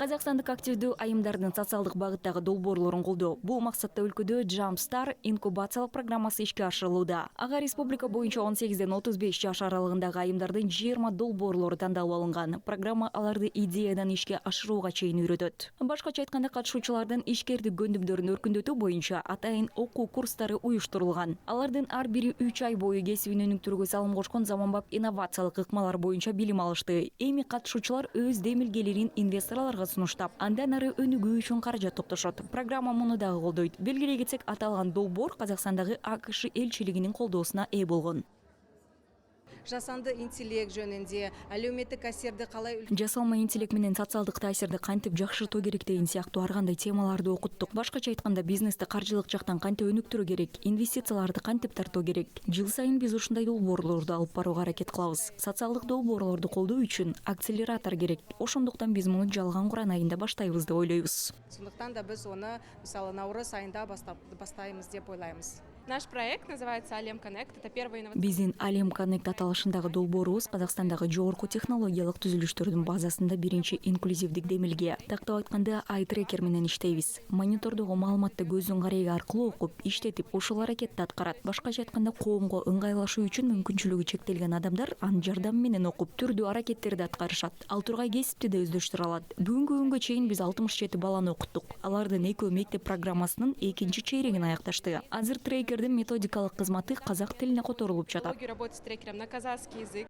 Казакстандык активдүү айымдардын социалдык багыттагы долбоорлорун колдоо. Бул максатта өлкөдө Jumpstart инкубациялык программасы ишке ашырылууда. Ага республика боюнча 18ден 35 жаш аралыгындагы айымдардын 20 долбоорлору тандалып алынган. Программа аларды идеядан ишке ашырууга чейин үйрөтөт. Башкача айтканда катышуучулардын ишкердик көндүмдөрүн өркүндөтүү боюнча атайын окуу курстары уюштурулган. Алардын ар бири 3 ай бою кесибин өнүктүрүүгө салым кошкон заманбап инновациялык ыкмалар боюнча билим алышты. Эми катышуучулар өз демилгелерин инвесторлорго сунуштап, андан ары өнүгүү үчүн каражат топтошот. Программа муну дагы колдойт. Белгилей кетсек, аталган долбоор Казакстандагы АКШ элчилигинин колдоосуна ээ болгон. Жасанды интеллект жөнүндө әлеуметтик таасирди калай жасалма интеллект менен социалдык таасирди кантип жакшыртуу керек деген сыяктуу ар кандай темаларды окуттук. Башкача айтканда, бизнести каржылык жактан кантип өнүктүрүү керек, инвестицияларды кантип тартуу керек. Жыл сайын биз ушундай долбоорлорду алып барууга аракет кылабыз. Социалдык долбоорлорду колдоо үчүн акселератор керек. Ошондуктан биз муну жалган Куран айында баштайбыз деп ойлойбуз. Сондуктан да биз оны мисалы Наурыз айында баштайбыз деп ойлойбуз. Наш проект называется Alem Connect. Это первый инновационный. Биздин Alem Connect аталышындагы долбоорубуз Казакстандагы жогорку технологиялык түзүлүштөрдүн базасында биринчи инклюзивдик демилге. Тактап айтканда, ай-трекер менен иштейбиз. Монитордогу маалыматты көздүн карайы аркылуу окуп, иштетип, ушул аракетти аткарат. Башкача айтканда, коомго ыңгайлашуу үчүн мүмкүнчүлүгү чектелген адамдар анын жардамы менен окуп, түрдүү аракеттерди аткарышат. Ал тургай кесипти да өздөштүрө алат. Бүгүнкү күнгө чейин биз 67 баланы окуттук. Алардын экөө мектеп программасынын экинчи чейрегин аякташты. Азыр трекердин методикалык кызматы казак тилине которулуп жатат. Работать с трекером на казахский язык.